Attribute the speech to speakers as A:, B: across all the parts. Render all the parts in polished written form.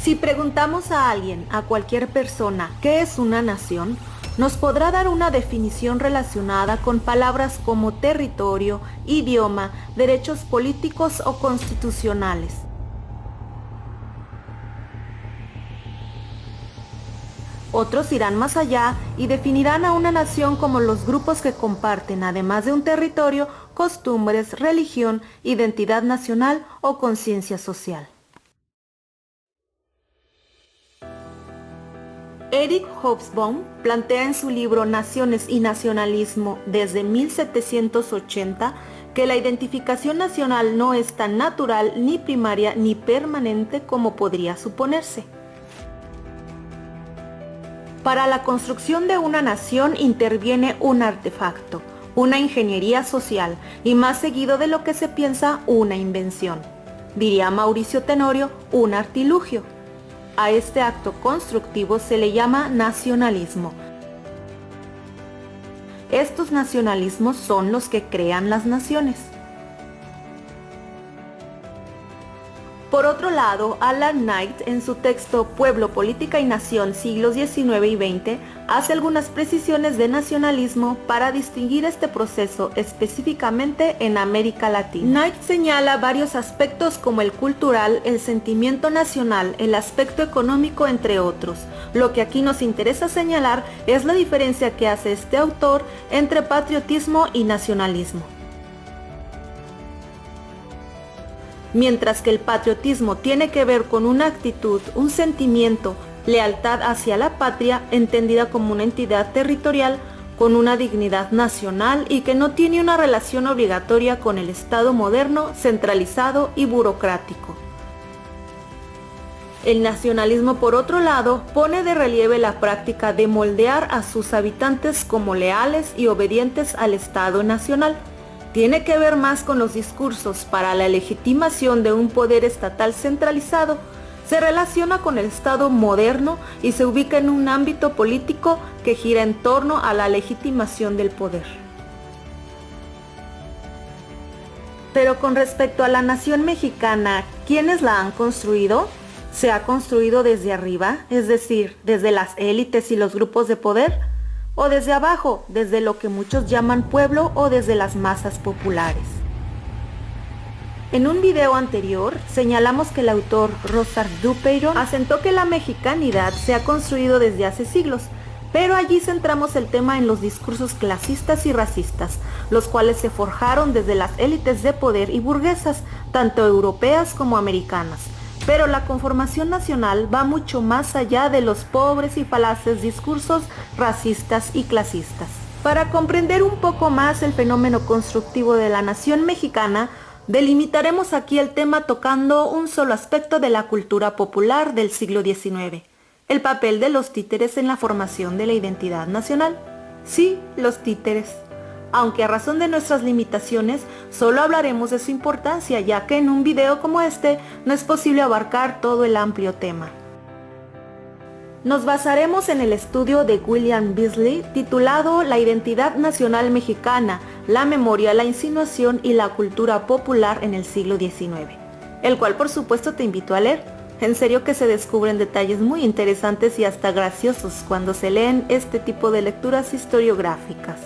A: Si preguntamos a alguien, a cualquier persona, ¿qué es una nación?, nos podrá dar una definición relacionada con palabras como territorio, idioma, derechos políticos o constitucionales. Otros irán más allá y definirán a una nación como los grupos que comparten, además de un territorio, costumbres, religión, identidad nacional o conciencia social. Eric Hobsbawm plantea en su libro Naciones y Nacionalismo desde 1780 que la identificación nacional no es tan natural, ni primaria, ni permanente como podría suponerse. Para la construcción de una nación interviene un artefacto, una ingeniería social y, más seguido de lo que se piensa, una invención. Diría Mauricio Tenorio, un artilugio. A este acto constructivo se le llama nacionalismo. Estos nacionalismos son los que crean las naciones. Por otro lado, Alan Knight, en su texto Pueblo, Política y Nación, siglos XIX y XX, hace algunas precisiones de nacionalismo para distinguir este proceso específicamente en América Latina. Knight señala varios aspectos como el cultural, el sentimiento nacional, el aspecto económico, entre otros. Lo que aquí nos interesa señalar es la diferencia que hace este autor entre patriotismo y nacionalismo. Mientras que el patriotismo tiene que ver con una actitud, un sentimiento, lealtad hacia la patria, entendida como una entidad territorial con una dignidad nacional y que no tiene una relación obligatoria con el Estado moderno, centralizado y burocrático. El nacionalismo, por otro lado, pone de relieve la práctica de moldear a sus habitantes como leales y obedientes al Estado nacional. Tiene que ver más con los discursos para la legitimación de un poder estatal centralizado, se relaciona con el Estado moderno y se ubica en un ámbito político que gira en torno a la legitimación del poder. Pero con respecto a la nación mexicana, ¿quiénes la han construido? ¿Se ha construido desde arriba, es decir, desde las élites y los grupos de poder? ¿O desde abajo, desde lo que muchos llaman pueblo o desde las masas populares? En un video anterior, señalamos que el autor Rosard Dupeyron asentó que la mexicanidad se ha construido desde hace siglos, pero allí centramos el tema en los discursos clasistas y racistas, los cuales se forjaron desde las élites de poder y burguesas, tanto europeas como americanas. Pero la conformación nacional va mucho más allá de los pobres y falaces discursos racistas y clasistas. Para comprender un poco más el fenómeno constructivo de la nación mexicana, delimitaremos aquí el tema tocando un solo aspecto de la cultura popular del siglo XIX, el papel de los títeres en la formación de la identidad nacional. Sí, los títeres. Aunque a razón de nuestras limitaciones, solo hablaremos de su importancia, ya que en un video como este no es posible abarcar todo el amplio tema. Nos basaremos en el estudio de William Beasley titulado La identidad nacional mexicana, la memoria, la insinuación y la cultura popular en el siglo XIX, el cual por supuesto te invito a leer. En serio que se descubren detalles muy interesantes y hasta graciosos cuando se leen este tipo de lecturas historiográficas.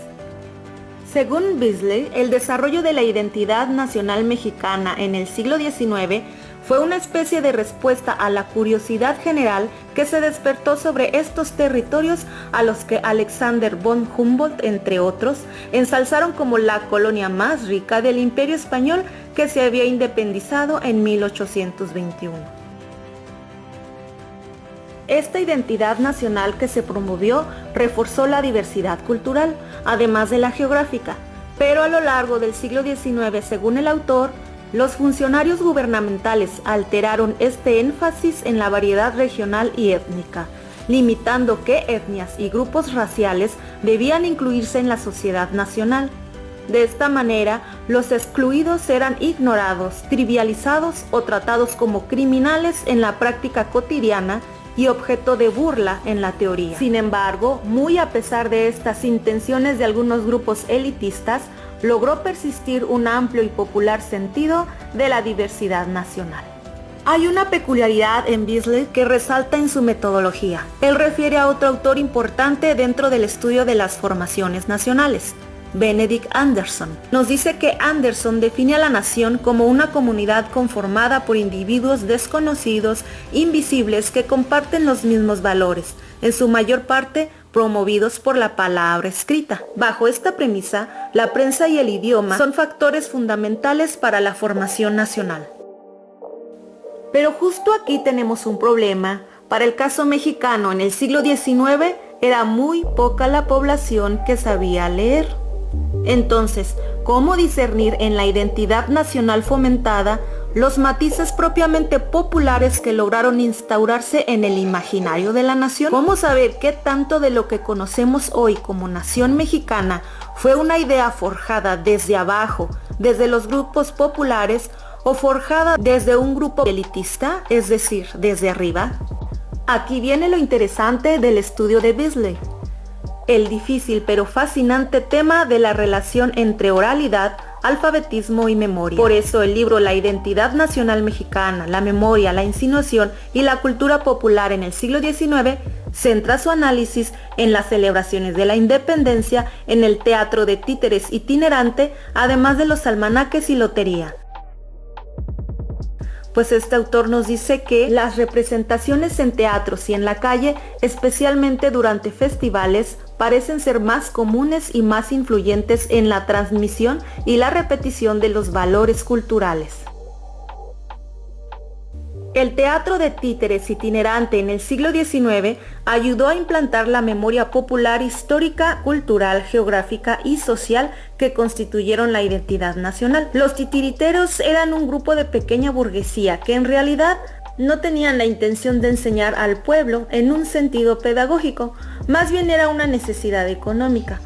A: Según Beasley, el desarrollo de la identidad nacional mexicana en el siglo XIX fue una especie de respuesta a la curiosidad general que se despertó sobre estos territorios a los que Alexander von Humboldt, entre otros, ensalzaron como la colonia más rica del Imperio Español que se había independizado en 1821. Esta identidad nacional que se promovió reforzó la diversidad cultural, además de la geográfica, pero a lo largo del siglo XIX, según el autor, los funcionarios gubernamentales alteraron este énfasis en la variedad regional y étnica, limitando qué etnias y grupos raciales debían incluirse en la sociedad nacional. De esta manera, los excluidos eran ignorados, trivializados o tratados como criminales en la práctica cotidiana y objeto de burla en la teoría. Sin embargo, muy a pesar de estas intenciones de algunos grupos elitistas, logró persistir un amplio y popular sentido de la diversidad nacional. Hay una peculiaridad en Beasley que resalta en su metodología. Él refiere a otro autor importante dentro del estudio de las formaciones nacionales, Benedict Anderson. Nos dice que Anderson define a la nación como una comunidad conformada por individuos desconocidos, invisibles, que comparten los mismos valores, en su mayor parte promovidos por la palabra escrita. Bajo esta premisa, la prensa y el idioma son factores fundamentales para la formación nacional. Pero justo aquí tenemos un problema. Para el caso mexicano en el siglo XIX era muy poca la población que sabía leer. Entonces, ¿cómo discernir en la identidad nacional fomentada los matices propiamente populares que lograron instaurarse en el imaginario de la nación? ¿Cómo saber qué tanto de lo que conocemos hoy como nación mexicana fue una idea forjada desde abajo, desde los grupos populares, o forjada desde un grupo elitista, es decir, desde arriba? Aquí viene lo interesante del estudio de Beasley, el difícil pero fascinante tema de la relación entre oralidad, alfabetismo y memoria. Por eso el libro La identidad nacional mexicana, la memoria, la insinuación y la cultura popular en el siglo XIX centra su análisis en las celebraciones de la independencia, en el teatro de títeres itinerante, además de los almanaques y lotería. Pues este autor nos dice que las representaciones en teatros y en la calle, especialmente durante festivales, parecen ser más comunes y más influyentes en la transmisión y la repetición de los valores culturales. El teatro de títeres itinerante en el siglo XIX ayudó a implantar la memoria popular histórica, cultural, geográfica y social que constituyeron la identidad nacional. Los titiriteros eran un grupo de pequeña burguesía que en realidad no tenían la intención de enseñar al pueblo en un sentido pedagógico, más bien era una necesidad económica.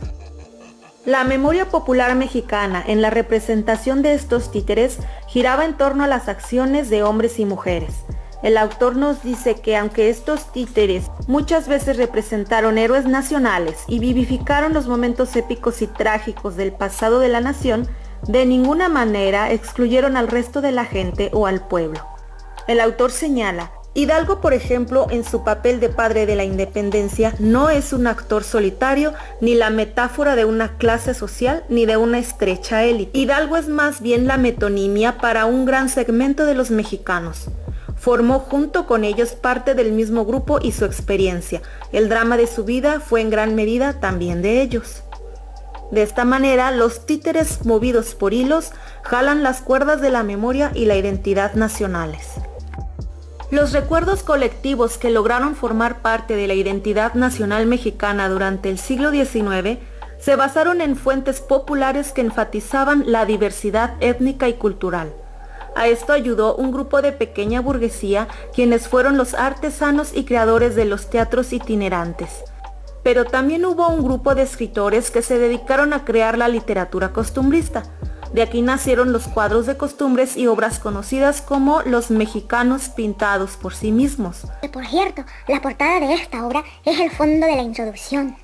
A: La memoria popular mexicana en la representación de estos títeres giraba en torno a las acciones de hombres y mujeres. El autor nos dice que aunque estos títeres muchas veces representaron héroes nacionales y vivificaron los momentos épicos y trágicos del pasado de la nación, de ninguna manera excluyeron al resto de la gente o al pueblo. El autor señala: Hidalgo, por ejemplo, en su papel de padre de la independencia, no es un actor solitario, ni la metáfora de una clase social, ni de una estrecha élite. Hidalgo es más bien la metonimia para un gran segmento de los mexicanos. Formó junto con ellos parte del mismo grupo y su experiencia. El drama de su vida fue en gran medida también de ellos. De esta manera, los títeres movidos por hilos jalan las cuerdas de la memoria y la identidad nacionales. Los recuerdos colectivos que lograron formar parte de la identidad nacional mexicana durante el siglo XIX se basaron en fuentes populares que enfatizaban la diversidad étnica y cultural. A esto ayudó un grupo de pequeña burguesía, quienes fueron los artesanos y creadores de los teatros itinerantes. Pero también hubo un grupo de escritores que se dedicaron a crear la literatura costumbrista. De aquí nacieron los cuadros de costumbres y obras conocidas como los mexicanos pintados por sí mismos.
B: Por cierto, la portada de esta obra es el fondo de la introducción.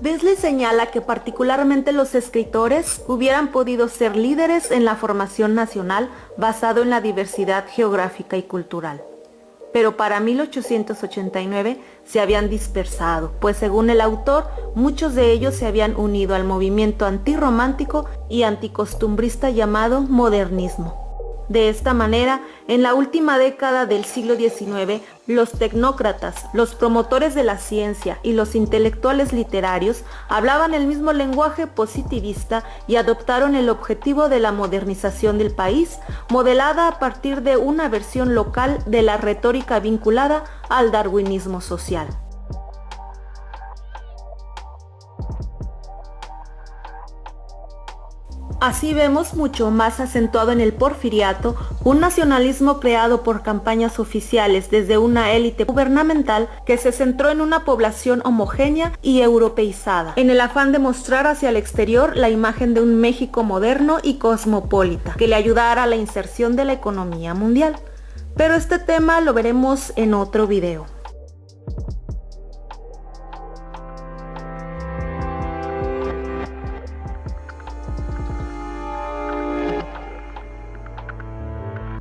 A: Beasley señala que particularmente los escritores hubieran podido ser líderes en la formación nacional basado en la diversidad geográfica y cultural. Pero para 1889 se habían dispersado, pues según el autor, muchos de ellos se habían unido al movimiento antirromántico y anticostumbrista llamado modernismo. De esta manera, en la última década del siglo XIX, los tecnócratas, los promotores de la ciencia y los intelectuales literarios hablaban el mismo lenguaje positivista y adoptaron el objetivo de la modernización del país, modelada a partir de una versión local de la retórica vinculada al darwinismo social. Así vemos mucho más acentuado en el porfiriato un nacionalismo creado por campañas oficiales desde una élite gubernamental que se centró en una población homogénea y europeizada, en el afán de mostrar hacia el exterior la imagen de un México moderno y cosmopolita, que le ayudara a la inserción de la economía mundial. Pero este tema lo veremos en otro video.